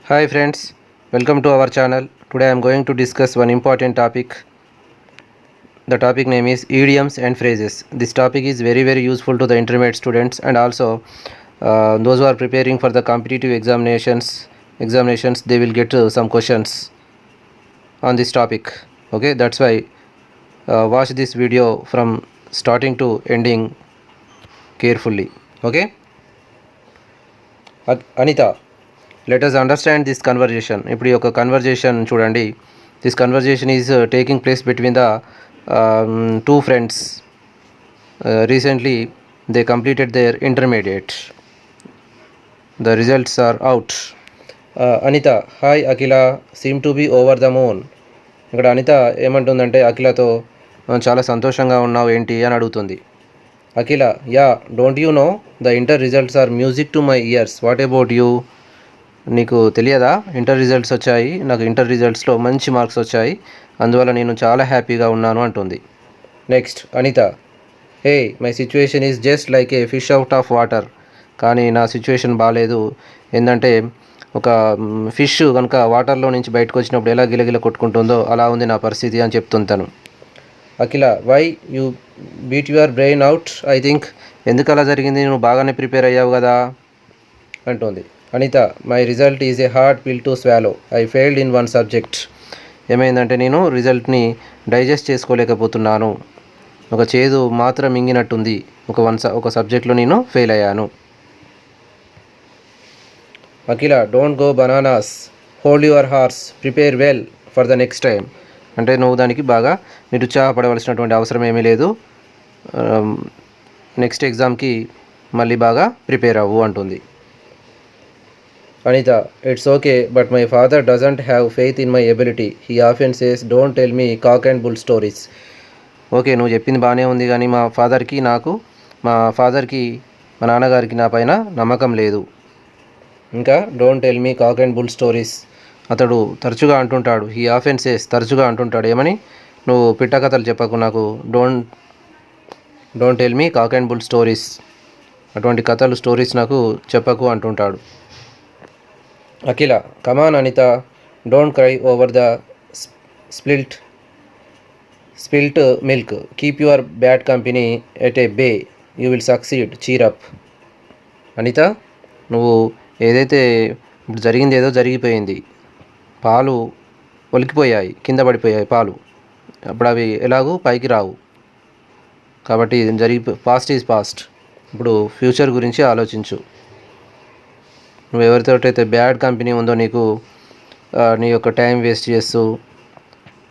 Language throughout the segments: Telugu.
Hi friends, welcome to our channel. Today I am going to discuss one important topic. The topic name is idioms and phrases. This topic is very useful to the intermediate students and also those who are preparing for the competitive examinations they will get some questions on this topic. Okay, that's why watch this video from starting to ending carefully. Okay, Anita, let us understand this conversation. ఇప్పుడు ఈ యొక్క కన్వర్జేషన్ చూడండి. This conversation is taking place between the two friends. Recently they completed their intermediate. The results are out. Anita, hi Akila, seem to be over the moon. ఇక్కడ అనిత ఏమంటుందంటే అఖిలతో చాలా సంతోషంగా ఉన్నావు ఏంటి అని అడుగుతుంది. Akhila, yeah, don't you know the inter results are music to my ears. What about you? నీకు తెలియదా ఇంటర్ రిజల్ట్స్ వచ్చాయి, నాకు ఇంటర్ రిజల్ట్స్లో మంచి మార్క్స్ వచ్చాయి, అందువల్ల నేను చాలా హ్యాపీగా ఉన్నాను అంటుంది. Next Anita, hey, my situation is just like a fish out of water. కానీ నా సిచ్యువేషన్ బాగాలేదు. ఏంటంటే ఒక ఫిష్ కనుక వాటర్లో నుంచి బయటకు వచ్చినప్పుడు ఎలా గిలగిల కొట్టుకుంటుందో అలా ఉంది నా పరిస్థితి అని చెప్తుంటాను. Akhila, why you beat your brain out I think. ఎందుకు అలా జరిగింది, నువ్వు బాగానే ప్రిపేర్ అయ్యావు కదా అంటుంది. Anitha, my result is a hard pill to swallow. I failed in one subject. ఏమైందంటే నేను రిజల్ట్ని డైజెస్ట్ చేసుకోలేకపోతున్నాను. ఒక చేదు మాత్రం మింగినట్టుంది. ఒక సబ్జెక్ట్లో నేను ఫెయిల్ అయ్యాను. Akhila, don't go bananas, hold your horse, prepare well for the next time. అంటే నువ్వు దానికి బాగా నిరుత్సాహపడవలసినటువంటి అవసరం ఏమీ లేదు. నెక్స్ట్ ఎగ్జామ్కి మళ్ళీ బాగా ప్రిపేర్ అవ్వు అంటుంది. Anita, it's okay but my father doesn't have faith in my ability. He often says don't tell me cock and bull stories. Okay, నువ్వు చెప్పింది బాగానే ఉంది, కానీ మా ఫాదర్కి మా నాన్నగారికి నా పైన నమ్మకం లేదు. ఇంకా don't tell me cock and bull stories అతడు తరచుగా అంటుంటాడు. హీ ఆఫెన్ సేస్ తరచుగా అంటుంటాడు ఏమని, నువ్వు పిట్ట కథలు చెప్పకు నాకు. Don't tell me cock and bull stories, అటువంటి కథలు స్టోరీస్ నాకు చెప్పకు అంటుంటాడు. Akhila, come on Anitha, don't cry over the spilt milk, keep your bad company at a bay, you will succeed, cheer up. అనిత, నువ్వు ఏదైతే ఇప్పుడు జరిగింది ఏదో జరిగిపోయింది, పాలు ఒలికిపోయాయి, కింద పడిపోయాయి పాలు, అప్పుడు అవి ఎలాగూ పైకి రావు. కాబట్టి పాస్ట్ ఈజ్ పాస్ట్, ఇప్పుడు ఫ్యూచర్ గురించి ఆలోచించు. నువ్వు ఎవరితోటైతే బ్యాడ్ కంపెనీ ఉందో నీకు నీ యొక్క టైం వేస్ట్ చేస్తూ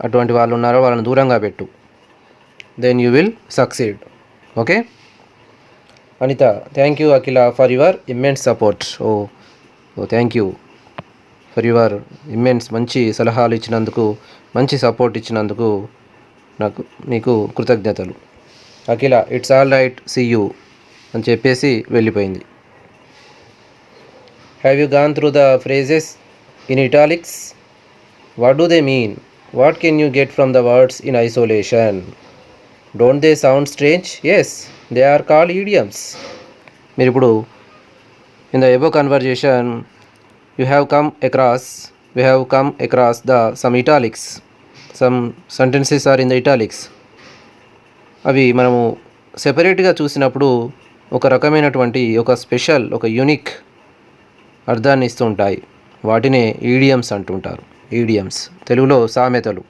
అటువంటి వాళ్ళు ఉన్నారో వాళ్ళని దూరంగా పెట్టు. Then you will succeed. Okay Anitha, thank you Akhila for your immense support. Oh thank you for your immense, మంచి సలహాలు ఇచ్చినందుకు, మంచి సపోర్ట్ ఇచ్చినందుకు నీకు కృతజ్ఞతలు. Akhila, it's all right, see you అని చెప్పేసి వెళ్ళిపోయింది. Have you gone through the phrases in italics? What do they mean? What can you get from the words in isolation? Don't they sound strange? Yes, they are called idioms. మీరు ఇప్పుడు in the above conversation we have come across some italics. Some sentences are in the italics. అవి మనము సెపరేట్గా చూసినప్పుడు ఒక రకమైనటువంటి ఒక స్పెషల్, ఒక యూనిక్ అర్థాన్ని ఇస్తూ ఉంటాయి. వాటినే ఈడియమ్స్ అంటుంటారు. ఈడియమ్స్ తెలుగులో సామెతలు.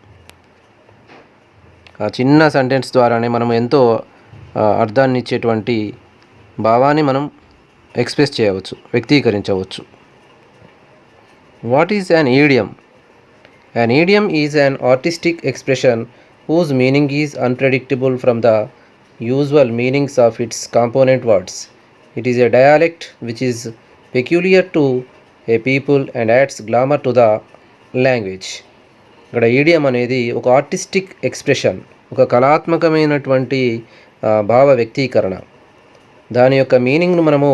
ఆ చిన్న సెంటెన్స్ ద్వారానే మనం ఎంతో అర్థాన్ని ఇచ్చేటువంటి భావాన్ని మనం ఎక్స్ప్రెస్ చేయవచ్చు, వ్యక్తీకరించవచ్చు. What is an idiom? An idiom is an artistic expression whose meaning is unpredictable from the usual meanings of its component words. It is a dialect which is peculiar to a people and adds glamour to the language. ఇక్కడ ఈడియం అనేది ఒక ఆర్టిస్టిక్ ఎక్స్ప్రెషన్, ఒక కళాత్మకమైనటువంటి భావ వ్యక్తీకరణ. దాని యొక్క మీనింగ్ను మనము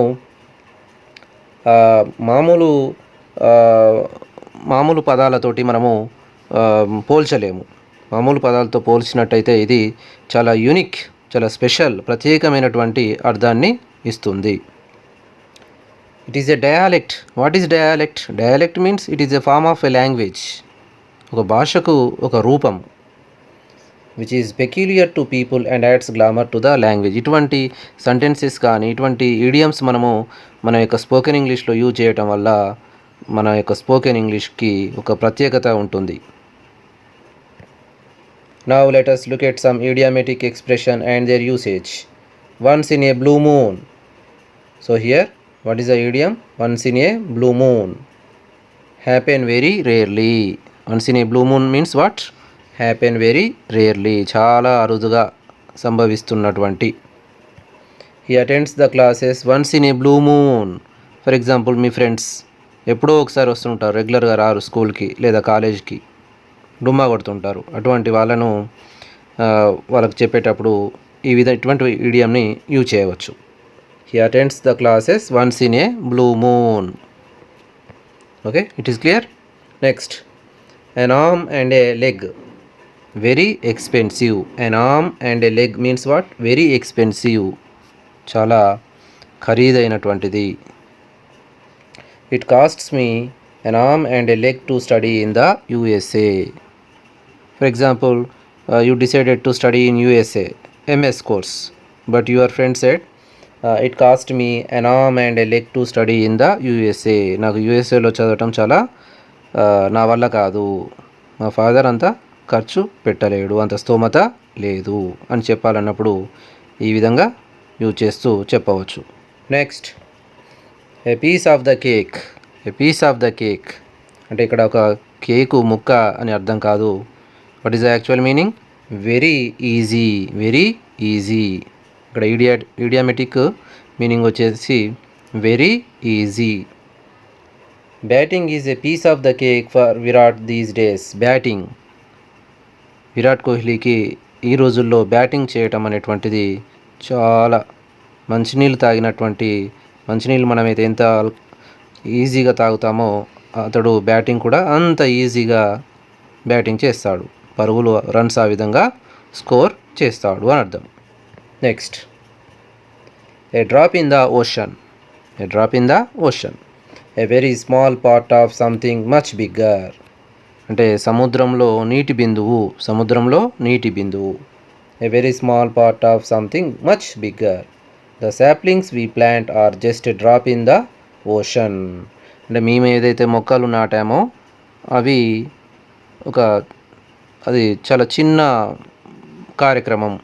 మామూలు పదాలతోటి మనము పోల్చలేము. మామూలు పదాలతో పోల్చినట్టయితే ఇది చాలా యూనిక్, చాలా స్పెషల్, ప్రత్యేకమైనటువంటి అర్థాన్ని ఇస్తుంది. It is a dialect. What is dialect? Dialect means it is a form of a language. ఒక భాషకు ఒక రూపం which is peculiar to people and adds glamour to the language. ఇటువంటి సెంటెన్సెస్ కానీ ఇటువంటి ఈడియమ్స్ మనము మన యొక్క స్పోకెన్ ఇంగ్లీష్లో యూజ్ చేయటం వల్ల మన యొక్క స్పోకెన్ ఇంగ్లీష్కి ఒక ప్రత్యేకత ఉంటుంది. Now let us look at some idiomatic expression and their usage. Once in a blue moon. So here, what is the idiom? Once in a blue moon. Happen very rarely. Once in a blue moon means what? Happen very rarely. చాలా అరుదుగా సంభవిస్తున్నటువంటి. He attends the classes once in a blue moon. For example, me friends ఎప్పుడో ఒకసారి వస్తుంటారు, రెగ్యులర్గా రారు స్కూల్కి లేదా కాలేజ్కి, డుమ్మా కొడుతుంటారు. అటువంటి వాళ్ళను వాళ్ళకి చెప్పేటప్పుడు ఇటువంటి ఈడియంని యూజ్ చేయవచ్చు. He attends the classes once in a blue moon. Okay, it is clear. Next, an arm and a leg, very expensive. An arm and a leg means what? Very expensive, చాలా ఖరీదైనటువంటిది. It costs me an arm and a leg to study in the USA. For example, you decided to study in USA MS course, but your friend said it cost me an arm and a leg to study in the USA. నాకు యూఎస్ఏలో చదవటం చాలా నా వల్ల కాదు, మా ఫాదర్ అంత ఖర్చు పెట్టలేడు, అంత స్తోమత లేదు అని చెప్పాలన్నప్పుడు ఈ విధంగా యూజ్ చేస్తూ చెప్పవచ్చు. Next, a piece of the cake. A piece of the cake అంటే ఇక్కడ ఒక కేకు ముక్క అని అర్థం కాదు. What is the actual meaning? Very easy, very easy. ఇక్కడ ఈడియామెటిక్ మీనింగ్ వచ్చేసి very easy. Batting is a piece of the cake for Virat these days. Batting, Virat కోహ్లీకి ఈ రోజుల్లో బ్యాటింగ్ చేయటం అనేటువంటిది చాలా మంచినీళ్ళు తాగినటువంటి, మంచినీళ్ళు మనమైతే ఎంత ఈజీగా తాగుతామో అతడు బ్యాటింగ్ కూడా అంత ఈజీగా బ్యాటింగ్ చేస్తాడు, పరుగులు రన్స్ ఆ విధంగా స్కోర్ చేస్తాడు అని అర్థం. Next, a drop in the ocean. A drop in the ocean, a very small part of something much bigger. అంటే సముద్రంలో నీటి బిందువు, సముద్రంలో నీటి బిందువు. A very small part of something much bigger. The saplings we plant are just drop in the ocean. అంటే మేము ఏదైతే మొక్కలు నాటామో అవి అది చాలా చిన్న కార్యక్రమం.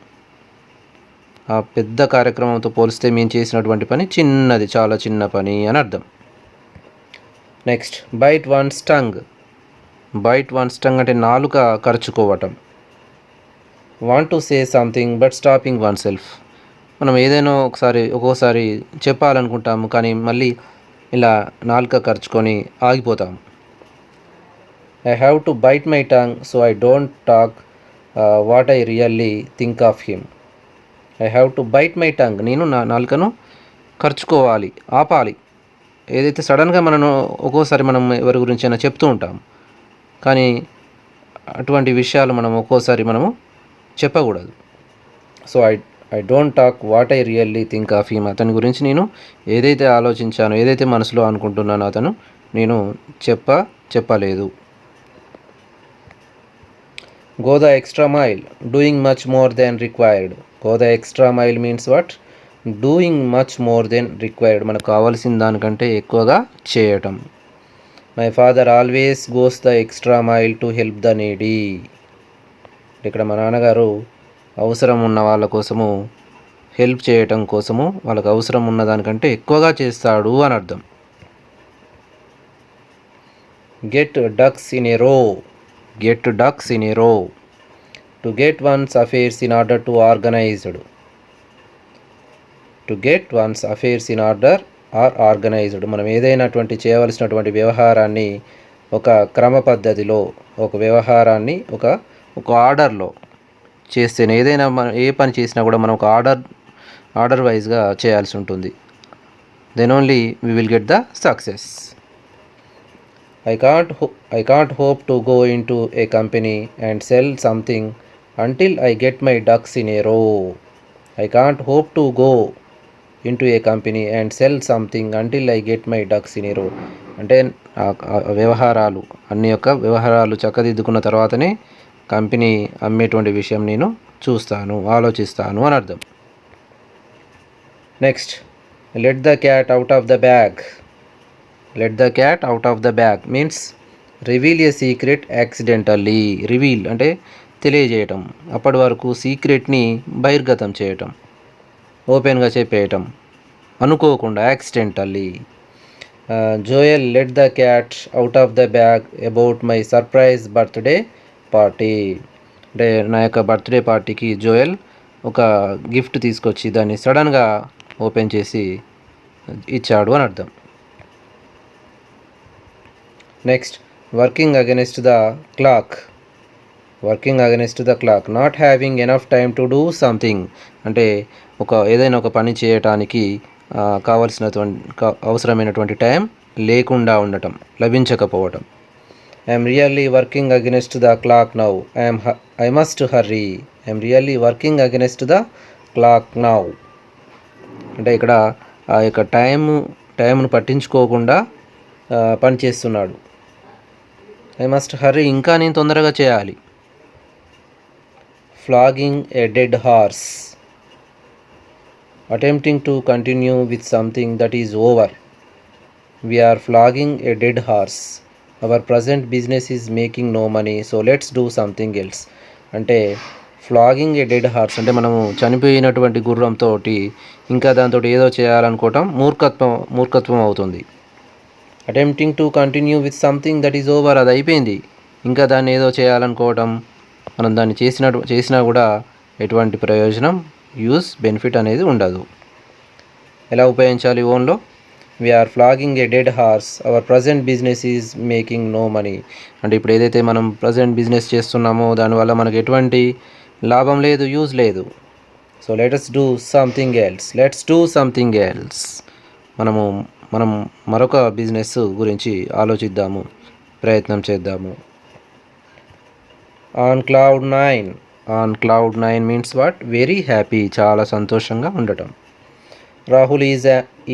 ఆ పెద్ద కార్యక్రమంతో పోలిస్తే మేము చేసినటువంటి పని చిన్నది, చాలా చిన్న పని అని అర్థం. Next, bite one's tongue. Bite one's tongue అంటే నాలుక ఖర్చుకోవటం. Want to say something but stopping oneself. మనం ఏదైనా ఒక్కోసారి చెప్పాలనుకుంటాము, కానీ మళ్ళీ ఇలా నాలుక ఖర్చుకొని ఆగిపోతాము. I have to bite my tongue so I don't talk what I really think of him. I have to bite my tongue. నేను నా నాలుకను ఖర్చుకోవాలి, ఆపాలి. ఏదైతే సడన్గా ఒక్కోసారి మనం ఎవరి గురించి అయినా చెప్తూ ఉంటాం, కానీ అటువంటి విషయాలు ఒక్కోసారి చెప్పకూడదు. So I don't talk what I really think of him. అతని గురించి నేను ఏదైతే ఆలోచించానో, ఏదైతే మనసులో అనుకుంటున్నానో నేను చెప్పలేదు. Go the extra mile, doing much more than required. Go the extra mile means what? Doing much more than required. మనకు కావాల్సిన దానికంటే ఎక్కువగా చేయటం. My father always goes the extra mile to help the needy. ఇక్కడ మా నాన్నగారు అవసరం ఉన్న వాళ్ళ కోసము, హెల్ప్ చేయటం కోసము, వాళ్ళకి అవసరం ఉన్న దానికంటే ఎక్కువగా చేస్తాడు అని అర్థం. Get ducks in a row. Get ducks in a row. To get one's affairs in order to organized. To get one's affairs in order or organized. మనం ఏదైనాటువంటి చేయవలసినటువంటి వ్యవహారాన్ని ఒక క్రమ పద్ధతిలో, ఒక వ్యవహారాన్ని ఒక ఆర్డర్లో చేస్తేనే, ఏదైనా ఏ పని చేసినా కూడా మనం ఒక ఆర్డర్ వైజ్గా చేయాల్సి ఉంటుంది. Then only we will get the success. I can't hope to go into a company and sell something until I get my ducks in a row. I can't hope to go into A company and cell something until I get my ducks in a రో. అంటే వ్యవహారాలు వ్యవహారాలు చక్కదిద్దుకున్న తర్వాతనే కంపెనీ అమ్మేటువంటి విషయం నేను చూస్తాను, ఆలోచిస్తాను అని అర్థం. Next, let the cat out of the bag. Let the cat out of the bag means reveal A secret accidentally. Reveal అంటే తెలియజేయటం, అప్పటి వరకు సీక్రెట్ని బహిర్గతం చేయటం, ఓపెన్గా చెప్పేయటం అనుకోకుండా, accidentally. Joel let the cat out of the bag about my surprise birthday party. అంటే నా యొక్క బర్త్డే పార్టీకి జోయల్ ఒక గిఫ్ట్ తీసుకొచ్చి దాన్ని సడన్గా ఓపెన్ చేసి ఇచ్చాడు అని అర్థం. Next, working against the clock. Working against the clock, not having enough time to do something. అంటే ఏదైనా ఒక పని చేయటానికి అవసరమైనటువంటి టైం లేకుండా ఉండటం, లభించకపోవటం. I'm really working against the clock now, I must hurry. I'm really working against the clock now. అంటే ఇక్కడ ఆ యొక్క టైంను పట్టించుకోకుండా పని చేస్తున్నాడు. ఐ మస్ట్ హర్రీ, ఇంకా నేను తొందరగా చేయాలి. Flagging a dead horse, attempting to continue with something that is over. We are flogging a dead horse. Our present business is making no money, so let's do something else. అంటే ఫ్లాగింగ్ ఏ డెడ్ హార్స్ అంటే మనము చనిపోయినటువంటి గుర్రంతో ఇంకా దాంతో ఏదో చేయాలనుకోవటం మూర్ఖత్వం అవుతుంది. Attempting to continue with something that is over, అది అయిపోయింది, ఇంకా దాన్ని ఏదో చేయాలనుకోవటం, మనం దాన్ని చేసినా కూడా ఎటువంటి ప్రయోజనం, బెనిఫిట్ అనేది ఉండదు. ఎలా ఉపయోగించాలి ఓన్లో? We're flagging a dead horse, our present business is making no money. అంటే ఇప్పుడు ఏదైతే మనం ప్రజెంట్ బిజినెస్ చేస్తున్నామో దానివల్ల మనకు ఎటువంటి లాభం లేదు, యూజ్ లేదు. So let's do something else. మనం మరొక బిజినెస్ గురించి ఆలోచిద్దాము, ప్రయత్నం చేద్దాము. On cloud nine means what? Very happy, చాలా సంతోషంగా ఉండటం. Rahul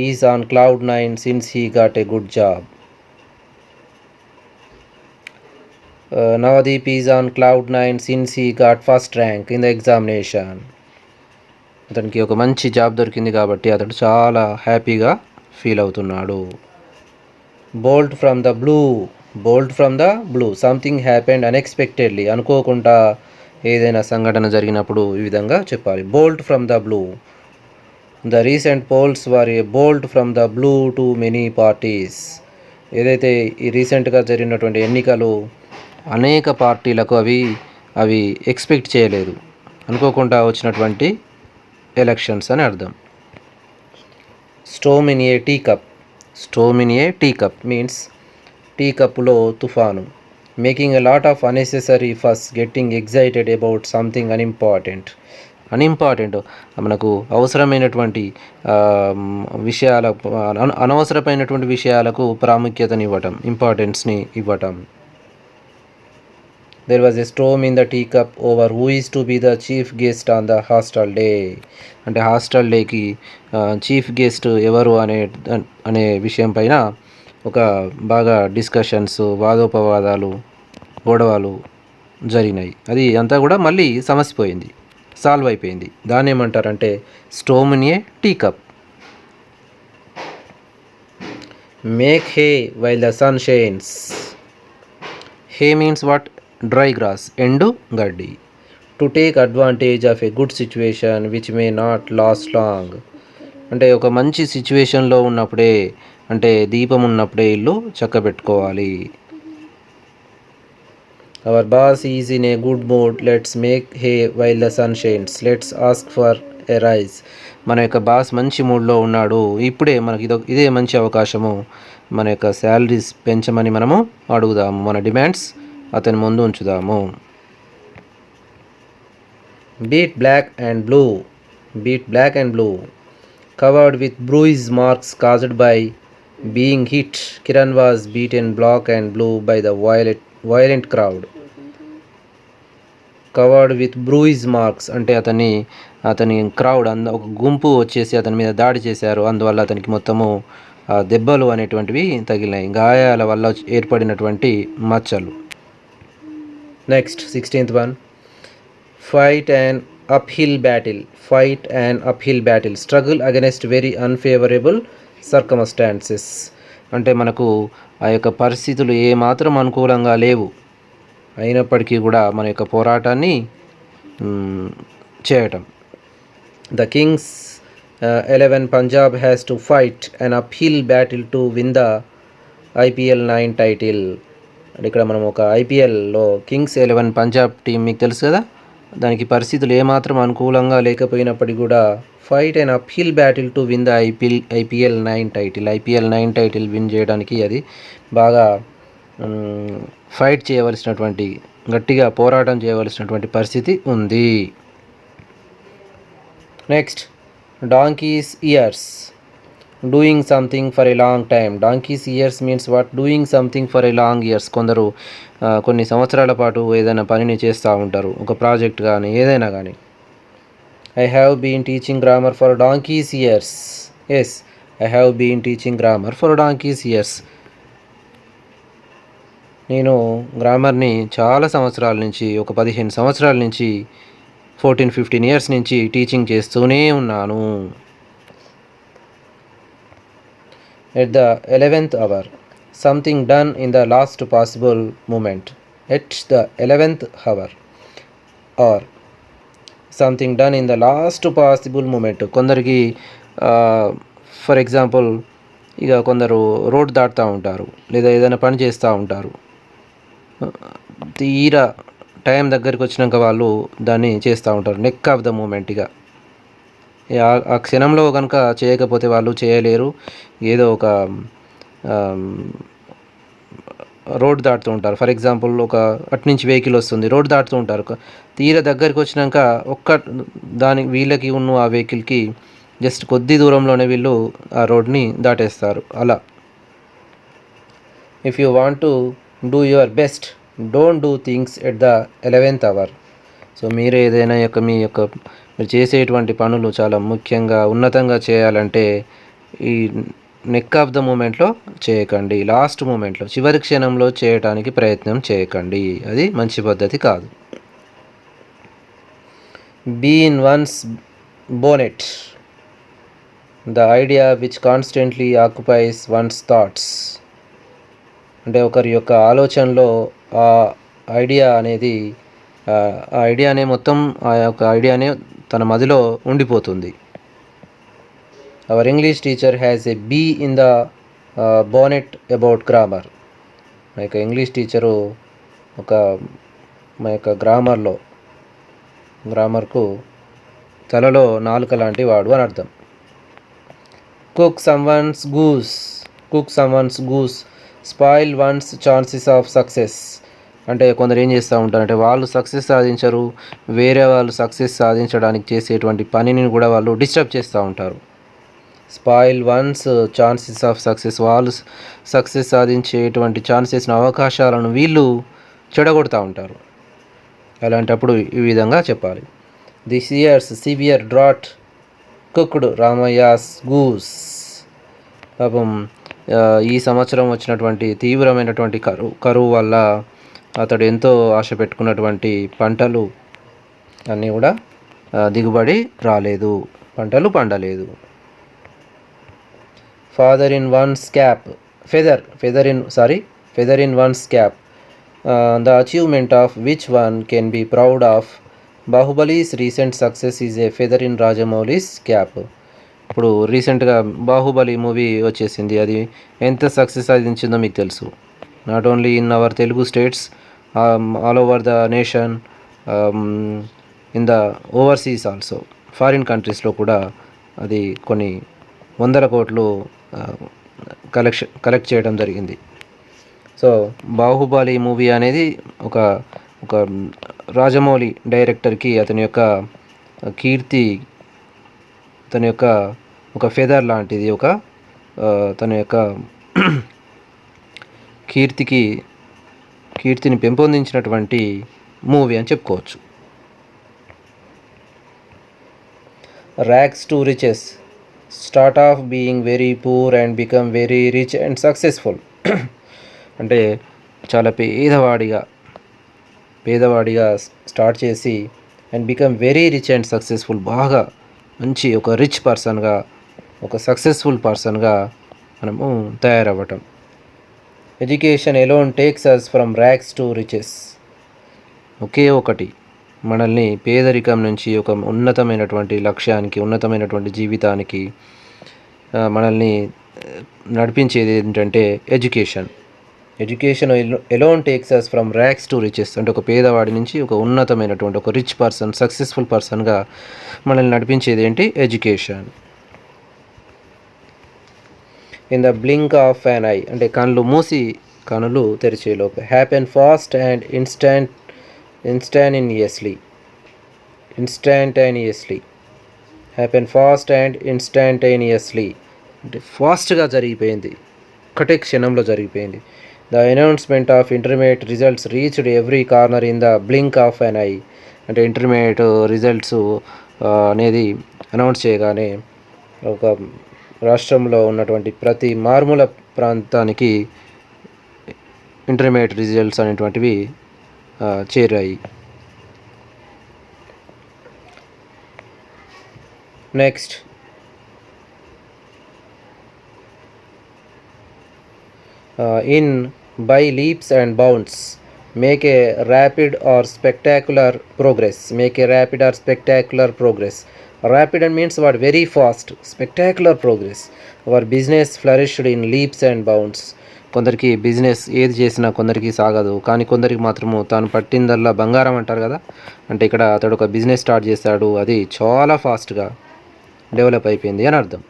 is on cloud 9 since he got a good job. Navadeep is on cloud 9 since he got first rank in the examination. అతనికి ఒక మంచి జాబ్ దొరికింది కాబట్టి అతడు చాలా హ్యాపీగా ఫీల్ అవుతున్నాడు. Bolt from the blue, something happened unexpectedly. అనుకోకుండా ఏదైనా సంఘటన జరిగినప్పుడు ఈ విధంగా చెప్పాలి, bolt from the blue. The recent polls were a bolt from the blue to many parties. ఏదైతే ఈ రీసెంట్గా జరిగినటువంటి ఎన్నికలు అనేక పార్టీలకు అవి ఎక్స్పెక్ట్ చేయలేదు, అనుకోకుండా వచ్చినటువంటి ఎలక్షన్స్ అని అర్థం. Storm in a tea cup means tea కప్పులో తుఫాను. Making a lot of unnecessary fuss, getting excited about something unimportant. మనకు అవసరమైనటువంటి అనవసరమైనటువంటి విషయాలకు ప్రాముఖ్యతని ఇవ్వటం, ఇంపార్టెన్స్ని ఇవ్వటం. There was a storm in the tea cup over who is to be the chief guest on the hostel day. అంటే హాస్టల్ డేకి చీఫ్ గెస్ట్ ఎవరు అనే విషయం పైన ఒక బాగా డిస్కషన్స్, వాదోపవాదాలు, గొడవలు జరిగినాయి. అది అంతా కూడా మళ్ళీ సమసిపోయింది, సాల్వ్ అయిపోయింది. దాన్ని ఏమంటారంటే storm in a tea cup. Make hay while the sun shines. Hay means what? Dry grass, ఎండు గడ్డి. To take advantage of a good situation which may not last long. అంటే ఒక మంచి సిచ్యువేషన్లో ఉన్నప్పుడే, అంటే దీపం ఉన్నప్పుడే ఇల్లు చక్కబెట్టుకోవాలి. Our boss is in a good mood. Let's make hay while the sun shines. Let's ask for a rise. మన యొక్క బాస్ మంచి మూడ్లో ఉన్నాడు, ఇప్పుడే మనకి ఇదే మంచి అవకాశము, మన యొక్క శాలరీస్ పెంచమని మనము అడుగుదాము, మన డిమాండ్స్ అతని ముందు ఉంచుదాము. Beat black and blue. Covered with bruise marks caused by being hit, Kiran was beaten black and blue by the violent crowd. Covered with bruise marks అంటే అతన్ని అతని క్రౌడ్ ఒక గుంపు వచ్చేసి అతని మీద దాడి చేశారు. అందువల్ల అతనికి మొత్తము దెబ్బలు అనేటువంటివి తగిలినాయి, గాయాల వల్ల ఏర్పడినటువంటి మచ్చలు. Next 16th one, fight and uphill battle struggle against very unfavourable circumstances. అంటే మనకు ఆ యొక్క పరిస్థితులు ఏమాత్రం అనుకూలంగా లేవు, అయినప్పటికీ కూడా మన యొక్క పోరాటాన్ని చేయటం. The Kings 11 Punjab has to fight an uphill battle to win the IPL 9 title. అంటే ఇక్కడ మనం ఒక ఐపీఎల్లో కింగ్స్ 11 పంజాబ్ టీం మీకు తెలుసు కదా, దానికి పరిస్థితులు ఏమాత్రం అనుకూలంగా లేకపోయినప్పటికీ కూడా fight and uphill battle to win the IPL 9 title win చేయడానికి అది బాగా ఫైట్ చేయవలసినటువంటి, గట్టిగా పోరాటం చేయవలసినటువంటి పరిస్థితి ఉంది. Next donkeys years, doing something for a long time. Donkeys years means what? Doing something for a long years. కొందరు కొన్ని సంవత్సరాల పాటు ఏదైనా పనిని చేస్తూ ఉంటారు, ఒక ప్రాజెక్ట్ కానీ ఏదైనా కానీ. I have been teaching grammar for donkey's years. Yes, I have been teaching grammar for donkey's years. నేను గ్రామర్ని చాలా సంవత్సరాల నుంచి, ఒక 15 సంవత్సరాల నుంచి, 14-15 ఇయర్స్ నుంచి టీచింగ్ చేస్తూనే ఉన్నాను. At the 11th hour, something done in the last possible moment. At the 11th hour or something done in the last possible moment. కొందరికి ఫర్ ఎగ్జాంపుల్, ఇక కొందరు రోడ్ దాటుతూ ఉంటారు లేదా ఏదైనా పని చేస్తూ ఉంటారు, తీరా టైం దగ్గరికి వచ్చినాక వాళ్ళు దాన్ని చేస్తూ ఉంటారు, నెక్ ఆఫ్ ద మూమెంట్. ఇక ఆ క్షణంలో కనుక చేయకపోతే వాళ్ళు చేయలేరు. ఏదో ఒక రోడ్ దాటుతూ ఉంటారు, ఫర్ ఎగ్జాంపుల్ ఒక అట్నుంచి వెహికల్ వస్తుంది, రోడ్ దాటుతూ ఉంటారు, తీరా దగ్గరికి వచ్చినాక వీళ్ళకి ఉన్న ఆ వెహికల్కి జస్ట్ కొద్ది దూరంలోనే వీళ్ళు ఆ రోడ్ని దాటేస్తారు. అలా if you want to do your best, don't do things at the 11th hour. So మీరు ఏదైనా మీరు చేసేటువంటి పనులు చాలా ముఖ్యంగా ఉన్నతంగా చేయాలంటే ఈ నెక్ ఆఫ్ ద మూమెంట్లో చేయకండి, లాస్ట్ మూమెంట్లో, చివరి క్షణంలో చేయడానికి ప్రయత్నం చేయకండి, అది మంచి పద్ధతి కాదు. Bee in one's bonnet, the idea which constantly occupies one's thoughts. అంటే ఒకరి యొక్క ఆలోచనలో ఆ ఐడియానే మొత్తం, ఆ యొక్క ఐడియానే తన మదిలో ఉండిపోతుంది. Our English teacher has a bee in the bonnet about grammar. మా యొక్క ఇంగ్లీష్ టీచరు మా యొక్క గ్రామర్కు తలలో నాలుక లాంటి వాడు అని అర్థం. Cook someone's goose spoil one's chances of success. అంటే కొందరు ఏం చేస్తూ ఉంటారంటే వాళ్ళు సక్సెస్ సాధించరు, వేరే వాళ్ళు సక్సెస్ సాధించడానికి చేసేటువంటి పనిని కూడా వాళ్ళు డిస్టర్బ్ చేస్తూ ఉంటారు. Spoil one's chances of success, వాళ్ళు సక్సెస్ సాధించేటువంటి ఛాన్సెస్ను, అవకాశాలను వీళ్ళు చెడగొడుతూ ఉంటారు. అలాంటప్పుడు ఈ విధంగా చెప్పాలి. This year's severe drought cooked Ramayya's goose. పాపం ఈ సంవత్సరం వచ్చినటువంటి తీవ్రమైనటువంటి కరువు వల్ల అతడు ఎంతో ఆశ పెట్టుకున్నటువంటి పంటలు అన్నీ కూడా దిగుబడి రాలేదు, పంటలు పండలేదు. Feather in one's cap, the achievement of which one can be proud of. Baahubali's recent success is a feather in Rajamouli's cap. ఇప్పుడు రీసెంట్గా బాహుబలి మూవీ వచ్చేసింది, అది ఎంత సక్సెస్ సాధించిందో మీకు తెలుసు. Not only in our Telugu states, all over the nation, in the overseas also, foreign కంట్రీస్లో కూడా అది కొన్ని 100 కోట్లు కలెక్ట్ చేయడం జరిగింది. సో బాహుబలి మూవీ అనేది ఒక రాజమౌళి డైరెక్టర్కి అతని యొక్క కీర్తి, తన యొక్క ఒక ఫెదర్ లాంటిది, తన యొక్క కీర్తిని పెంపొందించినటువంటి మూవీ అని చెప్పుకోవచ్చు. rags to riches, start off being very poor and become very rich and successful. అంటే చాలా పేదవాడిగా స్టార్ట్ చేసి and become very rich and successful, బాగా మంచి ఒక రిచ్ పర్సన్గా, ఒక సక్సెస్ఫుల్ పర్సన్గా మనము తయారవ్వటం. Education alone takes us from rags to riches. ఒకే ఒకటి మనల్ని పేదరికం నుంచి ఒక ఉన్నతమైనటువంటి లక్ష్యానికి, ఉన్నతమైనటువంటి జీవితానికి మనల్ని నడిపించేది ఏంటంటే education. Education alone takes us from rags to riches. అంటే ఒక పేదవాడి నుంచి ఒక ఉన్నతమైనటువంటి ఒక రిచ్ పర్సన్, సక్సెస్ఫుల్ పర్సన్గా మనల్ని నడిపించేది ఏంటి? Education. In the blink of an eye, అంటే కళ్ళు మూసి కనులు తెరిచేలోపు. Happen fast and instantaneously. Happen fast and instantaneously అంటే ఫాస్ట్గా జరిగిపోయింది, ఒకటే క్షణంలో జరిగిపోయింది. The announcement of intermediate results reached every corner in the blink of an eye. అంటే ఇంటర్మీడియట్ రిజల్ట్స్ అనేది అనౌన్స్ చేయగానే ఒక రాష్ట్రంలో ఉన్నటువంటి ప్రతి మారుమూల ప్రాంతానికి ఇంటర్మీడియట్ రిజల్ట్స్ అనేటువంటివి చేరాయి. Next, in by leaps and bounds make a rapid or spectacular progress. Rapid and means what? Very fast. Spectacular progress. Our business flourished in leaps and bounds. కొందరికి బిజినెస్ ఏది చేసినా కొందరికి సాగదు, కానీ కొందరికి మాత్రము తాను పట్టిందల్లా బంగారం అంటారు కదా. అంటే ఇక్కడ అతడు ఒక బిజినెస్ స్టార్ట్ చేశాడు, అది చాలా ఫాస్ట్గా డెవలప్ అయిపోయింది అని అర్థం.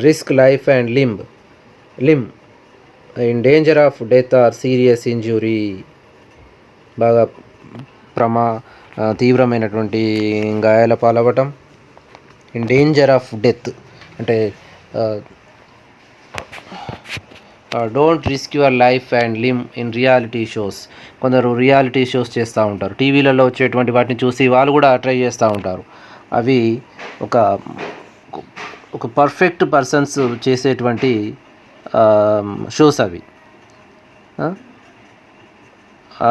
Risk life and limb in danger of death or serious injury. బాగా తీవ్రమైనటువంటి గాయాల పాలవ్వటం. ఇన్ డేంజర్ ఆఫ్ డెత్ అంటే don't risk your life and limb in reality shows. కొందరు రియాలిటీ షోస్ చేస్తూ ఉంటారు, టీవీలలో వచ్చేటువంటి వాటిని చూసి వాళ్ళు కూడా ట్రై చేస్తూ ఉంటారు. అవి ఒక పర్ఫెక్ట్ పర్సన్స్ చేసేటువంటి షోస్ అవి.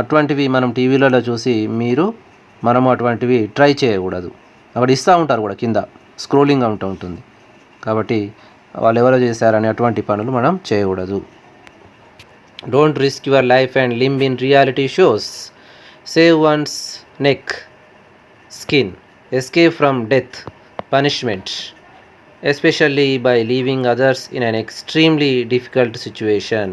అటువంటివి మనం టీవీలలో చూసి మనము అటువంటివి ట్రై చేయకూడదు. అక్కడ ఇస్తూ ఉంటారు కూడా, కింద స్క్రోలింగ్ ఉంటూ ఉంటుంది. కాబట్టి వాళ్ళు ఎవరో చేశారని అటువంటి పనులు మనం చేయకూడదు. Don't risk your life and limb in reality shows. Save one's neck, skin, escape from death, punishment, especially by leaving others in an extremely difficult situation.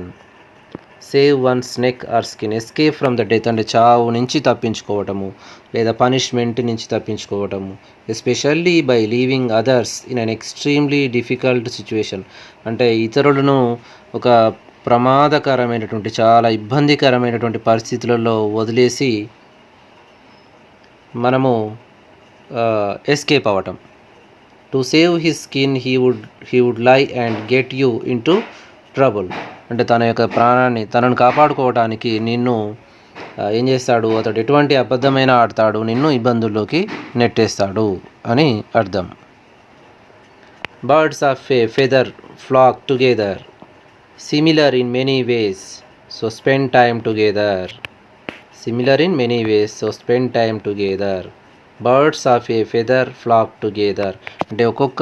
Save one's neck or skin. Escape from the death అంటే చావు నుంచి తప్పించుకోవటము లేదా పనిష్మెంట్ నుంచి తప్పించుకోవటము. Especially by leaving others in an extremely difficult situation అంటే ఇతరులను ఒక ప్రమాదకరమైనటువంటి, చాలా ఇబ్బందికరమైనటువంటి పరిస్థితులలో వదిలేసి మనము ఎస్కేప్ అవ్వటం. To save his skin he would lie and get you into trouble. అంటే తన యొక్క ప్రాణాన్ని తనను కాపాడుకోవడానికి నిన్ను ఏం చేస్తాడు? అతడు ఎటువంటి అబద్ధమైన ఆడతాడు, నిన్ను ఇబ్బందుల్లోకి నెట్టేస్తాడు అని అర్థం. Birds of A feather flock together, similar in many ways, so spend time together. Birds of A feather flock together అంటే ఒక్కొక్క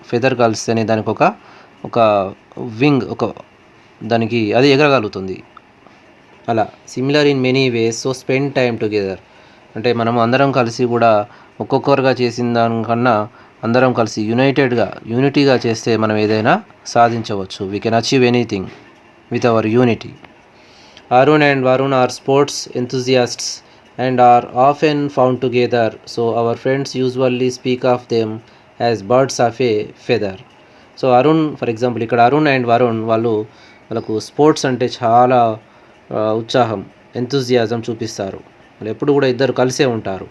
ఫెదర్ కలిస్తేనే దానికి ఒక వింగ్, దానికి అది ఎగరగలుగుతుంది. అలా similar in many ways, so spend time together అంటే మనం అందరం కలిసి కూడా ఒక్కొక్కరుగా చేసిన దానికన్నా అందరం కలిసి యూనిటీగా చేస్తే మనం ఏదైనా సాధించవచ్చు. We can achieve anything with our unity. Arun and Varun are sports enthusiasts and are often found together, so our friends usually speak of them as birds of a feather. So Arun, for example ఇక్కడ అరుణ్ అండ్ వరుణ్ వాళ్ళకు స్పోర్ట్స్ అంటే చాలా ఉత్సాహం, ఎంతూజియాజం చూపిస్తారు. వాళ్ళు ఎప్పుడు కూడా ఇద్దరు కలిసే ఉంటారు.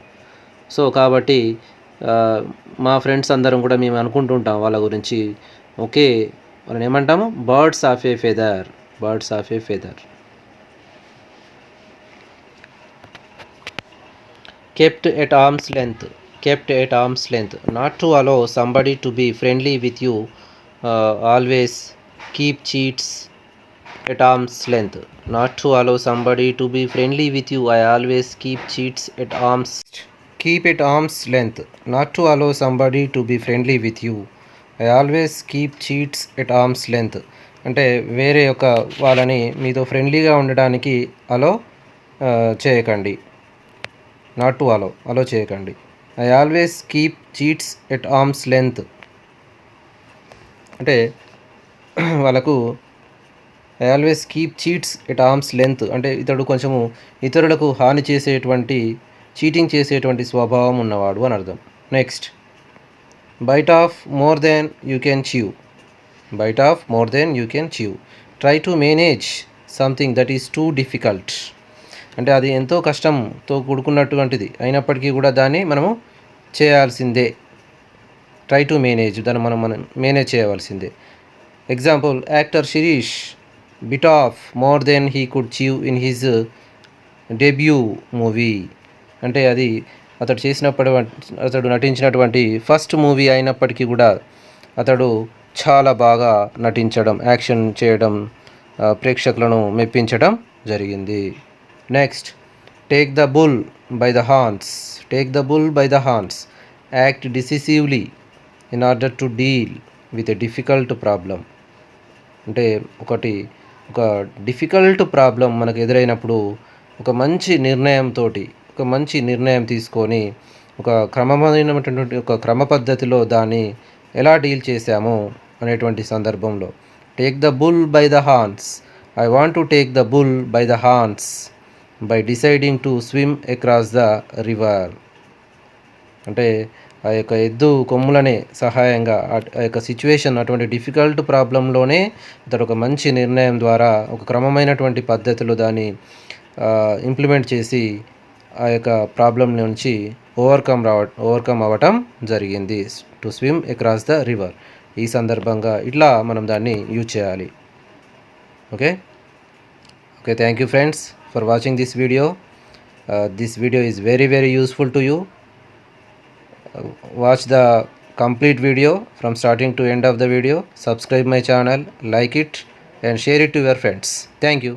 సో కాబట్టి మా ఫ్రెండ్స్ అందరం కూడా మేము అనుకుంటుంటాం వాళ్ళ గురించి, ఓకే వాళ్ళని ఏమంటాము? Birds of A feather. kept at arm's length, kept at arm's length, not to allow somebody to be friendly with you, always keep cheats at arm's length, not to allow somebody to be friendly with you, I always keep cheats at arm's, keep at arm's length, not to allow somebody to be friendly with you, I always keep cheats at arm's length. అంటే వేరే ఒక వాళ్ళని మీతో ఫ్రెండ్లీగా ఉండడానికి అలో చేయకండి, నాట్ టు అలో చేయకండి. I always keep cheats at arms length అంటే వాళ్ళకు I always keep cheats at arms length అంటే ఇతడు కొంచెము ఇతరులకు హాని చేసేటువంటి చీటింగ్ చేసేటువంటి స్వభావం ఉన్నవాడు అని అర్థం. Next, bite off more than you can chew, bite off more than you can chew, try to manage something that is too difficult అంటే అది ఎంతో కష్టంతో కూడుకున్నటువంటిది అయినప్పటికీ కూడా దాన్ని మనము చేయాల్సిందే. ట్రై టు మేనేజ్, దాన్ని మనం మేనేజ్ చేయవలసిందే. Example, actor Sirish bit of more than he could achieve in his debut movie అంటే అది అతడు నటించినటువంటి ఫస్ట్ మూవీ అయినప్పటికీ కూడా అతడు చాలా బాగా నటించడం, యాక్షన్ చేయడం, ప్రేక్షకులను మెప్పించడం జరిగింది. Next, take the bull by the horns, take the bull by the horns, act decisively in order to deal with a difficult problem అంటే ఒక డిఫికల్ట్ ప్రాబ్లం మనకు ఎదురైనప్పుడు ఒక మంచి నిర్ణయం తీసుకొని ఒక క్రమమైనటువంటి ఒక క్రమ పద్ధతిలో దాన్ని ఎలా డీల్ చేశామో అనేటువంటి సందర్భంలో take the bull by the horns, I want to take the bull by the horns by deciding to swim across the river అంటే ఆ యొక్క ఎద్దు కొమ్ములనే సహాయంగా ఆ యొక్క సిచ్యువేషన్ అటువంటి డిఫికల్ట్ ప్రాబ్లంలోనే అతడు ఒక మంచి నిర్ణయం ద్వారా ఒక క్రమమైనటువంటి పద్ధతిలో దాన్ని ఇంప్లిమెంట్ చేసి ఆ యొక్క ప్రాబ్లం నుంచి ఓవర్కమ్ అవ్వటం జరిగింది. To swim across the river, ఈ సందర్భంగా ఇట్లా మనం దాన్ని యూజ్ చేయాలి. Okay, thank you friends for watching this video. This video is very very useful to you. Watch the complete video from starting to end of the video. Subscribe my channel, like it and share it to your friends. Thank you.